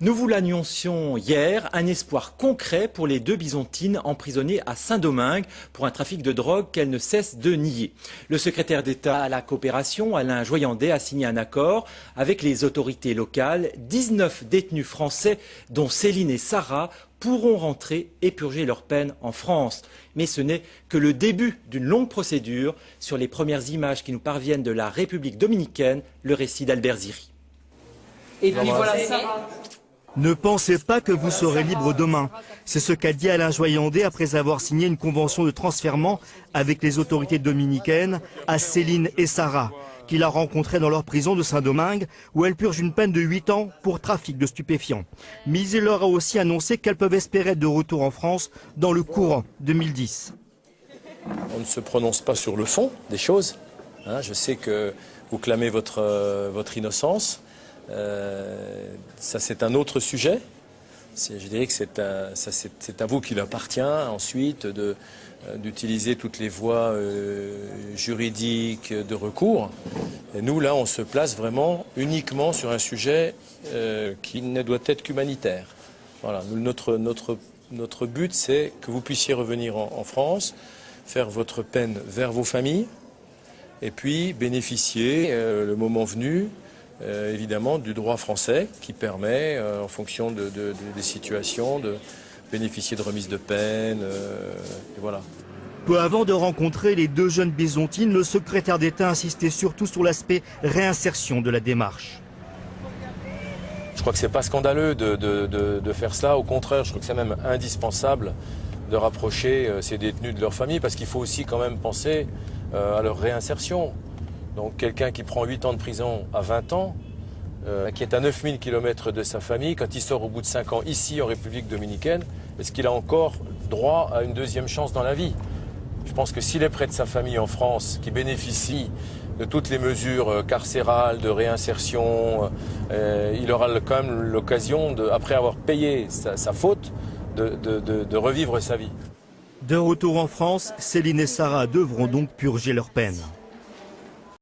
Nous vous l'annoncions hier, un espoir concret pour les deux bisontines emprisonnées à Saint-Domingue pour un trafic de drogue qu'elles ne cessent de nier. Le secrétaire d'État à la coopération, Alain Joyandet, a signé un accord avec les autorités locales. 19 détenus français, dont Céline et Sarah, pourront rentrer et purger leur peine en France. Mais ce n'est que le début d'une longue procédure. Sur les premières images qui nous parviennent de la République dominicaine, le récit d'Albert Ziri. Et puis voilà Sarah. Ne pensez pas que vous serez libre demain. C'est ce qu'a dit Alain Joyandet après avoir signé une convention de transfèrement avec les autorités dominicaines à Céline et Sarah, qu'il a rencontrées dans leur prison de Saint-Domingue, où elles purgent une peine de 8 ans pour trafic de stupéfiants. Mais il leur a aussi annoncé qu'elles peuvent espérer être de retour en France dans le courant 2010. On ne se prononce pas sur le fond des choses. Je sais que vous clamez votre innocence. Ça c'est un autre sujet. Je dirais que c'est à vous qu'il appartient ensuite d'utiliser toutes les voies juridiques de recours. Et nous là on se place vraiment uniquement sur un sujet qui ne doit être qu'humanitaire. Voilà, notre but c'est que vous puissiez revenir en France, faire votre peine vers vos familles et puis bénéficier le moment venu évidemment du droit français qui permet, en fonction des situations, de bénéficier de remise de peine. Et voilà. Peu avant de rencontrer les deux jeunes bisontines, le secrétaire d'État insistait surtout sur l'aspect réinsertion de la démarche. Je crois que ce n'est pas scandaleux de faire cela. Au contraire, je crois que c'est même indispensable de rapprocher ces détenus de leur famille parce qu'il faut aussi quand même penser à leur réinsertion. Donc quelqu'un qui prend 8 ans de prison à 20 ans, qui est à 9000 km de sa famille, quand il sort au bout de 5 ans ici en République dominicaine, est-ce qu'il a encore droit à une deuxième chance dans la vie? Je pense que s'il est près de sa famille en France, qui bénéficie de toutes les mesures carcérales, de réinsertion, il aura quand même l'occasion, après avoir payé sa faute, de revivre sa vie. De retour en France, Céline et Sarah devront donc purger leur peine.